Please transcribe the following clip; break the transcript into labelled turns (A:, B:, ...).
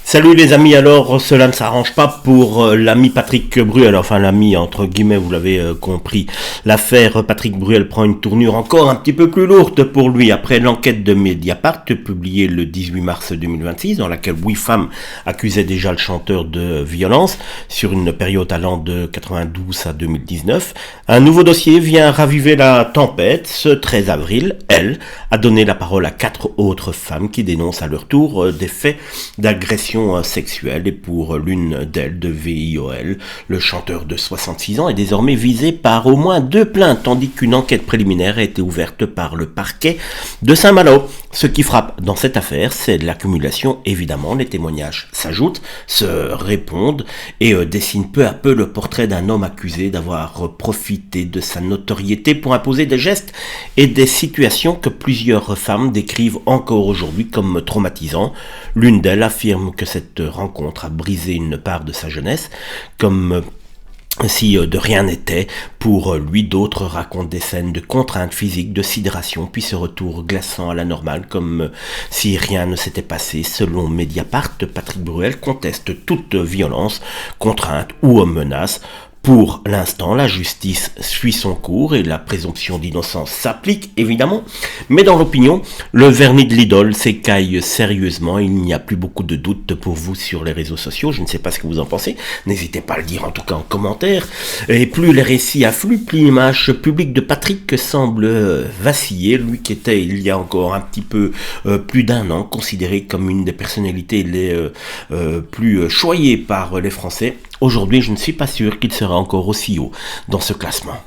A: Salut les amis, alors cela ne s'arrange pas pour l'ami Patrick Bruel, enfin l'ami entre guillemets, vous l'avez compris. L'affaire Patrick Bruel prend une tournure encore un petit peu plus lourde pour lui après l'enquête de Mediapart publiée le 18 mars 2026 dans laquelle 8 femmes accusaient déjà le chanteur de violence sur une période allant de 92 à 2019. Un nouveau dossier vient raviver la tempête. Ce 13 avril, elle a donné la parole à 4 autres femmes qui dénoncent à leur tour des faits d'agression sexuelle et pour l'une d'elles de VIOL, le chanteur de 66 ans est désormais visé par au moins 2 plaintes tandis qu'une enquête préliminaire a été ouverte par le parquet de Saint-Malo. Ce qui frappe dans cette affaire, c'est l'accumulation évidemment, les témoignages s'ajoutent, se répondent et dessinent peu à peu le portrait d'un homme accusé d'avoir profité de sa notoriété pour imposer des gestes et des situations que plusieurs femmes décrivent encore aujourd'hui comme traumatisants. L'une d'elles affirme que cette rencontre a brisé une part de sa jeunesse, comme si de rien n'était. Pour lui, d'autres racontent des scènes de contraintes physiques, de sidération, puis ce retour glaçant à la normale, comme si rien ne s'était passé. Selon Mediapart, Patrick Bruel conteste toute violence, contrainte ou menace. Pour l'instant, la justice suit son cours et la présomption d'innocence s'applique, évidemment. Mais dans l'opinion, le vernis de l'idole s'écaille sérieusement. Il n'y a plus beaucoup de doutes pour vous sur les réseaux sociaux. Je ne sais pas ce que vous en pensez. N'hésitez pas à le dire en tout cas en commentaire. Et plus les récits affluent, plus l'image publique de Patrick semble vaciller. Lui qui était, il y a encore un petit peu plus d'un an, considéré comme une des personnalités les plus choyées par les Français. Aujourd'hui, je ne suis pas sûr qu'il sera encore aussi haut dans ce classement.